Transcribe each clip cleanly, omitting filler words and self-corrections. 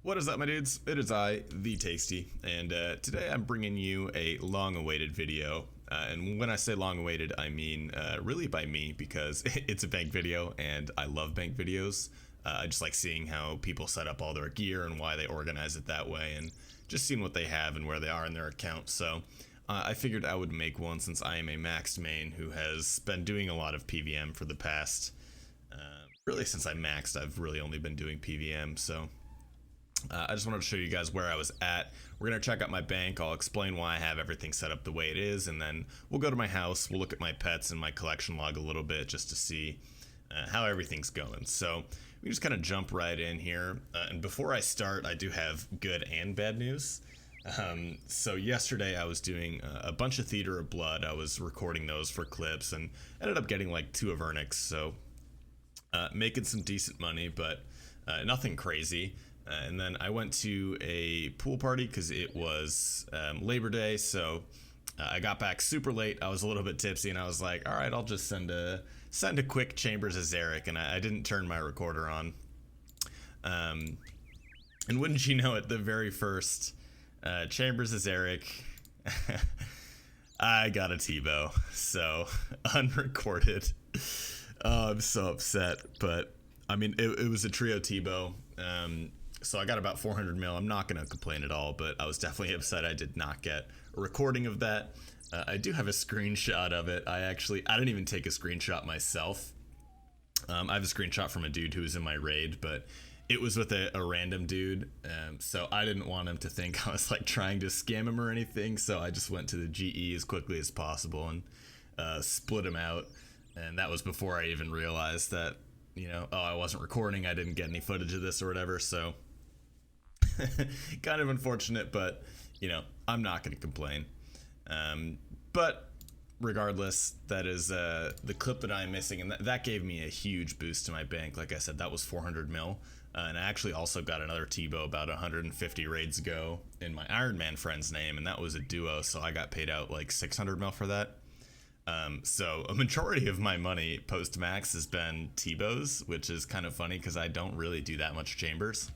What is up, my dudes? It is I, The Tasty, and today I'm bringing you a long-awaited video. And when I say long-awaited, I mean really by me, because it's a bank video, and I love bank videos. I just like seeing how people set up all their gear and why they organize it that way, and just seeing what they have and where they are in their account. So I figured I would make one since I am a maxed main who has been doing a lot of PVM for the past, really since I maxed, I've really only been doing PVM, so... I just wanted to show you guys where I was at. We're going to check out my bank. I'll explain why I have everything set up the way it is, and then we'll go to my house. We'll look at my pets and my collection log a little bit just to see how everything's going. So we just kind of jump right in here. And before I start, I do have good and bad news. So yesterday I was doing a bunch of Theater of Blood. I was recording those for clips and ended up getting like 2 of Vernix, so making some decent money, but nothing crazy. And then I went to a pool party because it was Labor Day, so I got back super late. I was a little bit tipsy, and I was like, all right, I'll just send a quick Chambers of Zarek, and I didn't turn my recorder on. And wouldn't you know it, the very first Chambers of Zarek, I got a T-bow, so unrecorded. Oh, I'm so upset, but I mean, it was a trio T-bow. So I got about 400 mil. I'm not going to complain at all, but I was definitely upset I did not get a recording of that. I do have a screenshot of it. I didn't even take a screenshot myself. I have a screenshot from a dude who was in my raid, but it was with a random dude. So I didn't want him to think I was like trying to scam him or anything. So I just went to the GE as quickly as possible and split him out. And that was before I even realized that, you know, oh, I wasn't recording. I didn't get any footage of this or whatever. So kind of unfortunate, but you know, I'm not going to complain. But regardless, that is the clip that I'm missing, and that gave me a huge boost to my bank. Like I said, that was 400 mil, and I actually also got another T-bow about 150 raids ago in my Iron Man friend's name, and that was a duo, so I got paid out like 600 mil for that. So a majority of my money post max has been T-bows, which is kind of funny because I don't really do that much chambers.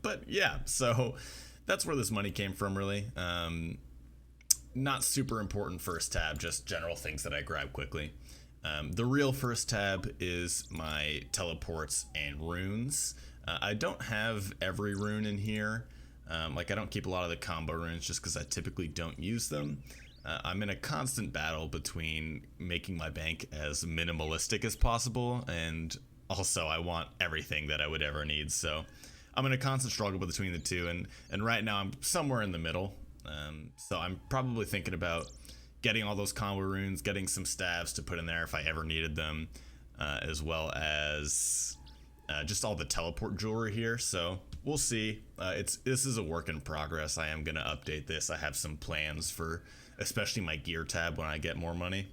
But yeah, so that's where this money came from, really. Not super important first tab, just general things that I grab quickly. The real first tab is my teleports and runes. I don't have every rune in here. Like I don't keep a lot of the combo runes just because I typically don't use them. I'm in a constant battle between making my bank as minimalistic as possible, and also I want everything that I would ever need, so I'm in a constant struggle between the two, and right now I'm somewhere in the middle. So I'm probably thinking about getting all those combo runes, getting some staves to put in there if I ever needed them, as well as just all the teleport jewelry here. So we'll see. This is a work in progress. I am gonna update this. I have some plans for especially my gear tab when I get more money.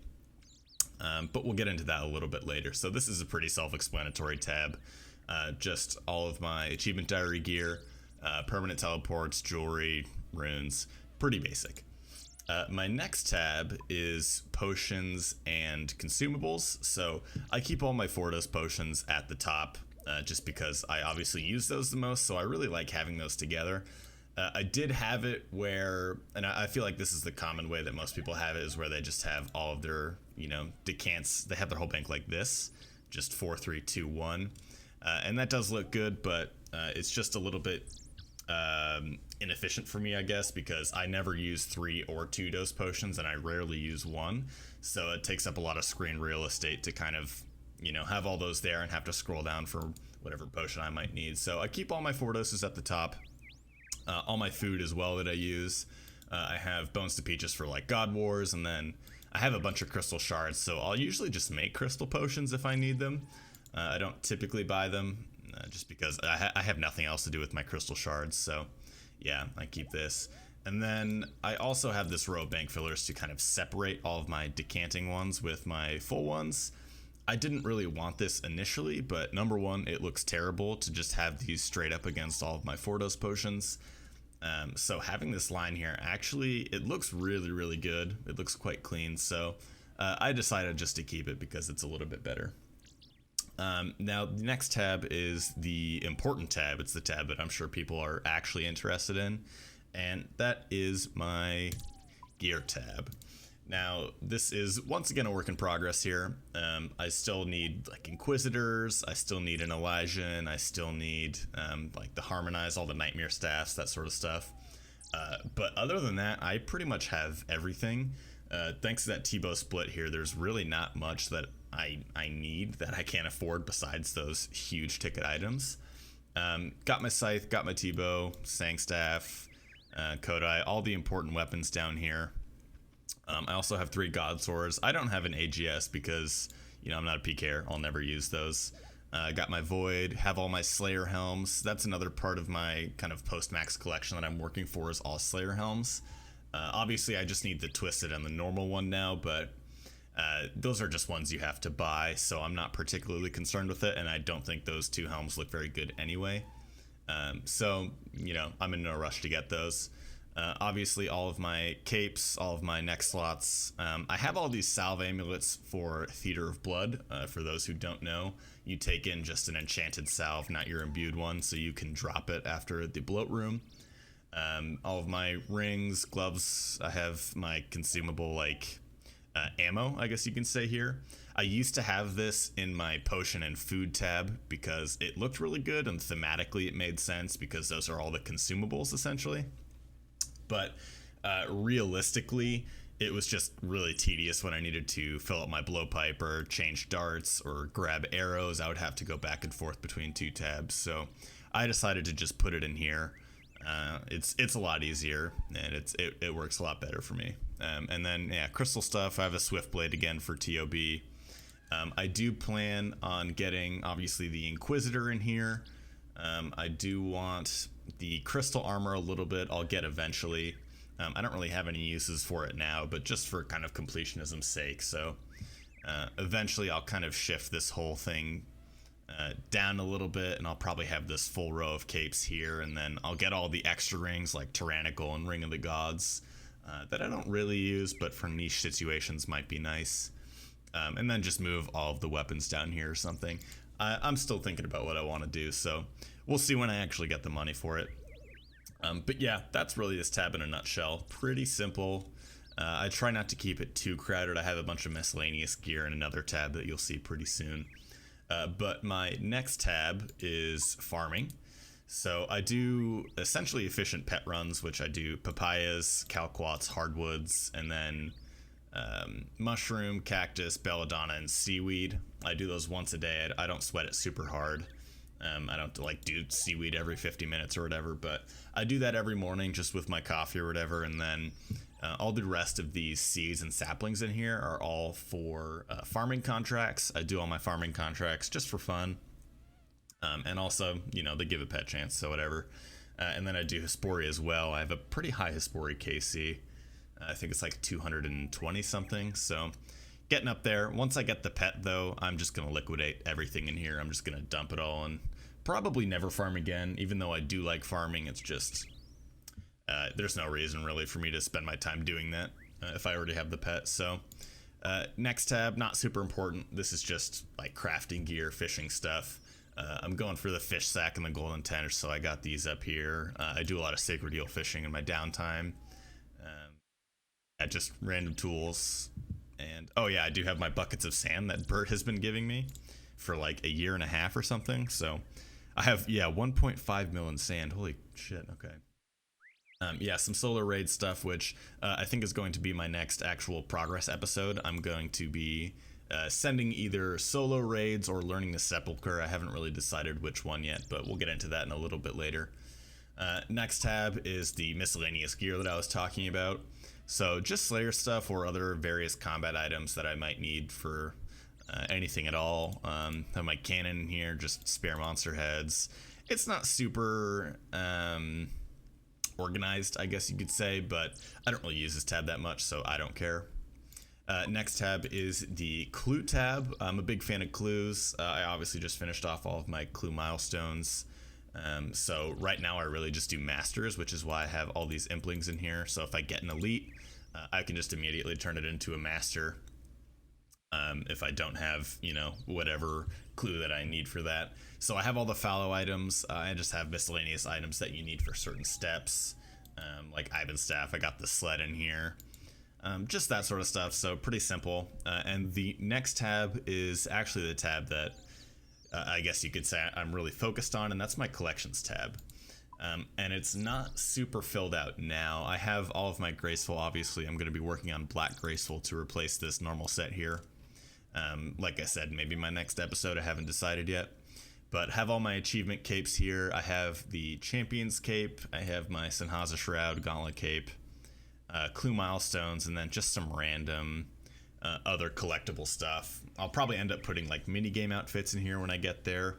But we'll get into that a little bit later. So this is a pretty self-explanatory tab. Just all of my achievement diary gear, permanent teleports, jewelry, runes, pretty basic. My next tab is potions and consumables. So I keep all my Fordos potions at the top, just because I obviously use those the most, so I really like having those together. I did have it where, and I feel like this is the common way that most people have it, is where they just have all of their, you know, decants, they have their whole bank like this, just 4, 3, 2, 1. And that does look good, but it's just a little bit inefficient for me, I guess, because I never use 3 or 2 dose potions, and I rarely use 1. So it takes up a lot of screen real estate to kind of, you know, have all those there and have to scroll down for whatever potion I might need. So I keep all my 4 doses at the top. All my food as well that I use. I have Bones to Peaches for like God Wars, and then I have a bunch of crystal shards, so I'll usually just make crystal potions if I need them. I don't typically buy them, just because I have nothing else to do with my crystal shards, so yeah, I keep this. And then I also have this row of bank fillers to kind of separate all of my decanting ones with my full ones. I didn't really want this initially, but number one, it looks terrible to just have these straight up against all of my Fordos potions. So having this line here, actually, it looks really, really good. It looks quite clean, so I decided just to keep it because it's a little bit better. Now, the next tab is the important tab. It's the tab that I'm sure people are actually interested in, and that is my gear tab. Now, this is once again a work in progress here. I still need like Inquisitors, I still need an Elysian, I still need like the Harmonize, all the Nightmare staffs, that sort of stuff. But other than that, I pretty much have everything. Thanks to that T-bow split here, there's really not much that I need that I can't afford besides those huge ticket items. Got my Scythe, got my T-bow, Sang Staff, Kodai, all the important weapons down here. I also have 3 God Swords. I don't have an AGS because, you know, I'm not a PKer. I'll never use those. Got my Void, have all my Slayer helms. That's another part of my kind of post-max collection that I'm working for, is all Slayer helms. Obviously, I just need the Twisted and the normal one now, but those are just ones you have to buy, so I'm not particularly concerned with it, and I don't think those 2 helms look very good anyway. So, you know, I'm in no rush to get those. Obviously, all of my capes, all of my neck slots. I have all these salve amulets for Theater of Blood. For those who don't know, you take in just an enchanted salve, not your imbued one, so you can drop it after the bloat room. All of my rings, gloves, I have my consumable, like, ammo, I guess you can say here. I used to have this in my potion and food tab because it looked really good, and thematically it made sense because those are all the consumables, essentially. But realistically, it was just really tedious when I needed to fill up my blowpipe or change darts or grab arrows. I would have to go back and forth between 2 tabs, so I decided to just put it in here. It's a lot easier, and it works a lot better for me. And then, yeah, crystal stuff. I have a Swift Blade again for TOB. I do plan on getting, obviously, the Inquisitor in here. I do want the crystal armor a little bit. I'll get eventually. I don't really have any uses for it now, but just for kind of completionism's sake. So eventually I'll kind of shift this whole thing down a little bit, and I'll probably have this full row of capes here, and then I'll get all the extra rings like Tyrannical and Ring of the Gods that I don't really use, but for niche situations might be nice. And then just move all of the weapons down here or something. I'm still thinking about what I want to do, so we'll see when I actually get the money for it. But yeah, that's really this tab in a nutshell. Pretty simple. I try not to keep it too crowded. I have a bunch of miscellaneous gear in another tab that you'll see pretty soon. But my next tab is farming. So I do essentially efficient pet runs, which I do papayas, calquats, hardwoods, and then mushroom, cactus, belladonna, and seaweed. I do those once a day. I don't sweat it super hard. I don't like do seaweed every 50 minutes or whatever, but I do that every morning just with my coffee or whatever, and then all the rest of these seeds and saplings in here are all for farming contracts. I do all my farming contracts just for fun, and also, you know, they give a pet chance, so whatever. And then I do Hespori as well. I have a pretty high Hespori KC. I think it's like 220 something, so getting up there. Once I get the pet, though, I'm just going to liquidate everything in here. I'm just going to dump it all and probably never farm again. Even though I do like farming, it's just there's no reason really for me to spend my time doing that if I already have the pet. So next tab, not super important. This is just like crafting gear, fishing stuff. I'm going for the fish sack and the golden tenor, so I got these up here. I do a lot of sacred eel fishing in my downtime. Just random tools. And oh yeah, I do have my buckets of sand that Bert has been giving me for like a year and a half or something. So I have, yeah, 1.5 million sand. Holy shit. Okay. Yeah, some solar raid stuff, which I think is going to be my next actual progress episode. I'm going to be sending either solo raids or learning the Sepulchre. I haven't really decided which one yet, but we'll get into that in a little bit later. Next tab is the miscellaneous gear that I was talking about. So just Slayer stuff or other various combat items that I might need for anything at all. I have my cannon in here, just spare monster heads. It's not super organized, I guess you could say, but I don't really use this tab that much, so I don't care. Next tab is the clue tab. I'm a big fan of clues. I obviously just finished off all of my clue milestones. So right now I really just do masters, which is why I have all these implings in here. So if I get an elite, I can just immediately turn it into a master. if I don't have, whatever clue that I need for that. So I have all the fallow items. I just have miscellaneous items that you need for certain steps, like Ivan's staff. I got the sled in here. Just that sort of stuff, so pretty simple. And the next tab is actually the tab that I guess you could say I'm really focused on, and that's my collections tab. And it's not super filled out now. I have all of my graceful. Obviously I'm going to be working on black graceful to replace this normal set here. Like I said, maybe my next episode, I haven't decided yet. But have all my achievement capes here. I have the Champion's Cape, I have my Sinhaza Shroud Gauntlet Cape, clue milestones, and then just some random other collectible stuff. I'll probably end up putting like minigame outfits in here when I get there.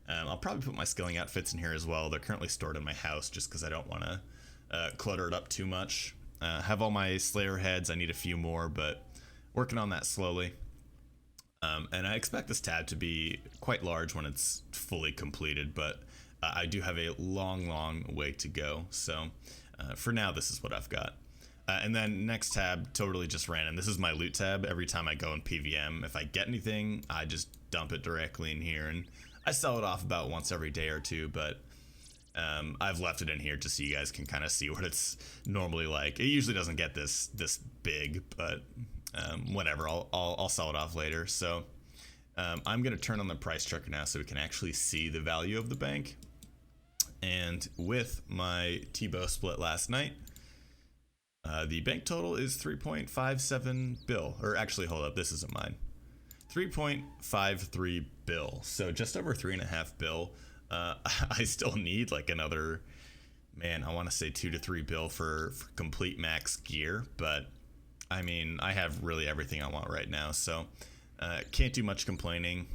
I'll probably put my skilling outfits in here as well. They're currently stored in my house just because I don't want to clutter it up too much. Have all my Slayer heads. I need a few more, but working on that slowly. And I expect this tab to be quite large when it's fully completed, but I do have a long way to go. So for now, this is what I've got. And then next tab, totally just random. This is my loot tab. Every time I go in PVM, if I get anything, I just dump it directly in here, and I sell it off about once every day or two, but I've left it in here just so you guys can kind of see what it's normally like. It usually doesn't get this big, but whatever, I'll sell it off later. So I'm gonna turn on the price tracker now so we can actually see the value of the bank. And with my T-bow split last night, the bank total is 3.57 bill, or actually hold up, this isn't mine, 3.53 bill, so just over 3.5 bill. I still need like another, man, I want to say 2 to 3 bill for complete max gear, but I mean, I have really everything I want right now, so can't do much complaining.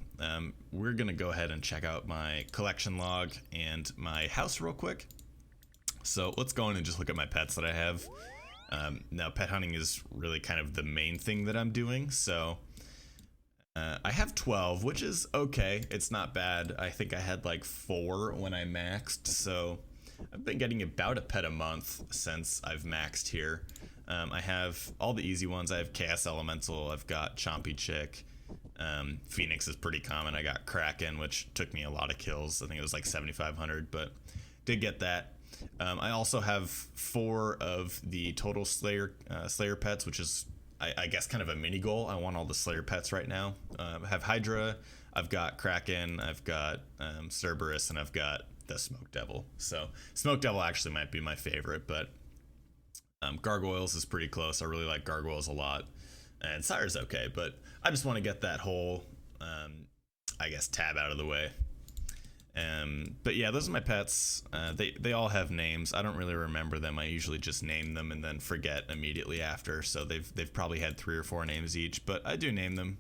We're gonna go ahead and check out my collection log and my house real quick. So let's go in and just look at my pets that I have. Now pet hunting is really kind of the main thing that I'm doing, so I have 12, which is okay. It's not bad. I think I had like 4 when I maxed, so I've been getting about a pet a month since I've maxed here. I have all the easy ones. I have Chaos Elemental, I've got Chompy Chick, Phoenix is pretty common. I got Kraken, which took me a lot of kills. I think it was like 7,500, but did get that. I also have 4 of the total Slayer pets, which is, I guess, kind of a mini goal. I want all the Slayer pets right now. I have Hydra, I've got Kraken, I've got Cerberus, and I've got the Smoke Devil. So Smoke Devil actually might be my favorite, but Gargoyles is pretty close. I really like Gargoyles a lot. And Sire's okay, but I just want to get that whole, I guess, tab out of the way. But yeah, those are my pets. They all have names. I don't really remember them. I usually just name them and then forget immediately after. So they've probably had 3 or 4 names each, but I do name them.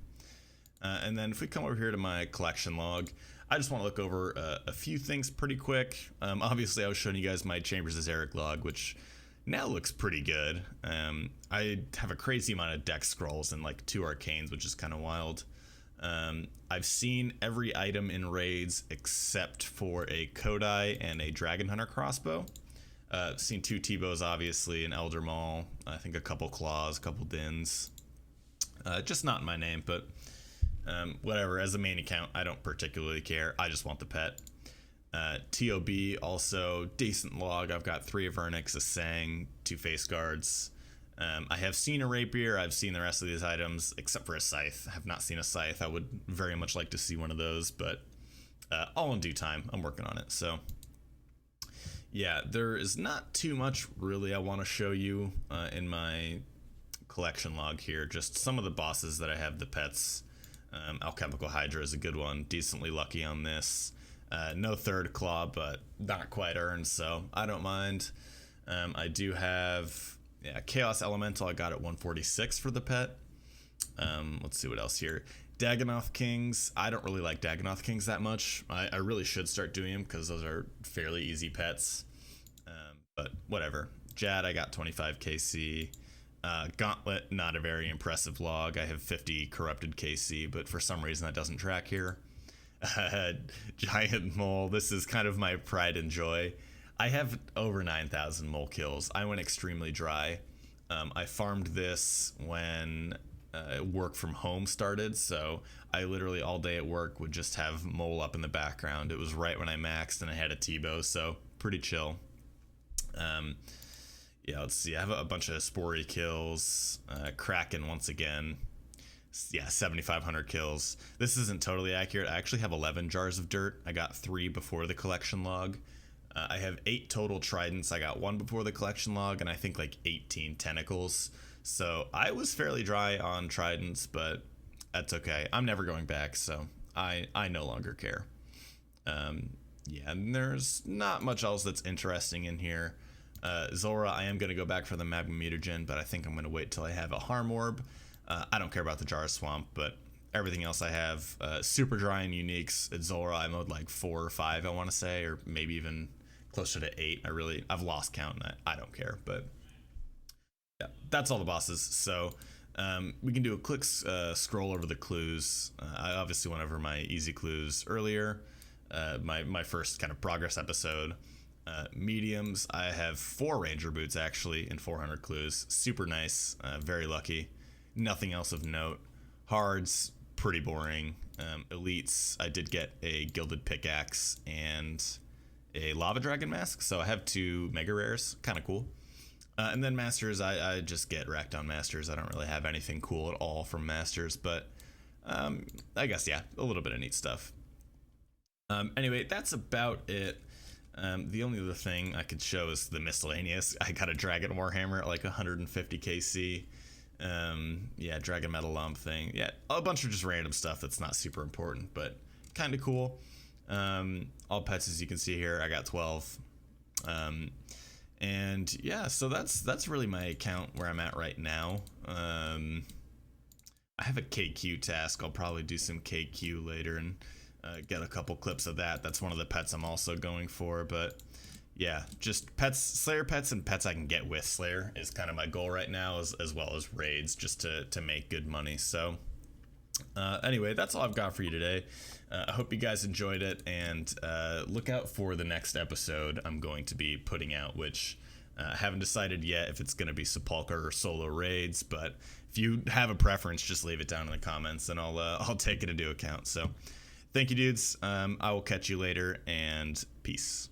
And then if we come over here to my collection log, I just want to look over a few things pretty quick. Obviously, I was showing you guys my Chambers as Eric log, which now looks pretty good. I have a crazy amount of deck scrolls and like 2 arcanes, which is kind of wild. I've seen every item in raids except for a Kodai and a Dragon Hunter crossbow. Seen 2 T-bows, obviously, an Elder Maul, I think a couple Claws, a couple Dins. Just not in my name, but whatever. As a main account, I don't particularly care. I just want the pet. TOB, also decent log. I've got 3 Avernix, a Sang, 2 Face Guards. I have seen a Rapier. I've seen the rest of these items, except for a Scythe. I have not seen a Scythe. I would very much like to see one of those, but all in due time. I'm working on it. So yeah, there is not too much really I want to show you in my collection log here. Just some of the bosses that I have the pets. Alchemical Hydra is a good one. Decently lucky on this. No 3rd claw, but not quite earned, so I don't mind. I do have Chaos Elemental. I got at 146 for the pet. Let's see what else here. Dagonoth Kings. I don't really like Dagonoth Kings that much. I really should start doing them because those are fairly easy pets. But whatever. Jad, I got 25 KC. Gauntlet, not a very impressive log. I have 50 corrupted KC, but for some reason that doesn't track here. Giant Mole, this is kind of my pride and joy. I have over 9,000 mole kills. I went extremely dry. I farmed this when work from home started. So I literally all day at work would just have mole up in the background. It was right when I maxed and I had a T-bow, so pretty chill. Yeah, let's see. I have a bunch of spory kills. Kraken once again. Yeah, 7,500 kills. This isn't totally accurate. I actually have 11 jars of dirt. I got 3 before the collection log. I have 8 total tridents. I got 1 before the collection log, and I think like 18 tentacles. So I was fairly dry on tridents, but that's okay. I'm never going back, so I no longer care. Yeah, and there's not much else that's interesting in here. Zora, I am going to go back for the magma mutagen, but I think I'm going to wait till I have a harm orb. I don't care about the jar swamp, but everything else I have, super dry and uniques. At Zora, I mowed like 4 or 5, I want to say, or maybe even closer to 8. I've lost count, and I don't care, but yeah, that's all the bosses. So we can do a quick scroll over the clues. I obviously went over my easy clues earlier, my first kind of progress episode. Mediums, I have 4 ranger boots actually in 400 clues. Super nice, very lucky. Nothing else of note. Hards, pretty boring. Elites, I did get a gilded pickaxe and a lava dragon mask, so I have 2 mega rares, kind of cool. And then masters, I just get racked on masters. I don't really have anything cool at all from masters, but I guess, yeah, a little bit of neat stuff. Anyway, that's about it. The only other thing I could show is the miscellaneous. I got a Dragon Warhammer at like 150 KC. Yeah, Dragon Metal Lump thing. Yeah, a bunch of just random stuff that's not super important, but kind of cool. All pets, as you can see here, I got 12. And yeah, so that's really my account where I'm at right now. I have a KQ task. I'll probably do some KQ later and get a couple clips of that. That's one of the pets I'm also going for, but yeah, just pets, Slayer pets, and pets I can get with Slayer is kind of my goal right now, as well as raids, just to make good money. So anyway, that's all I've got for you today. I hope you guys enjoyed it, and look out for the next episode I'm going to be putting out, which I haven't decided yet if it's going to be Sepulchre or solo raids, but if you have a preference, just leave it down in the comments, and I'll take it into account. So thank you, dudes. I will catch you later, and peace.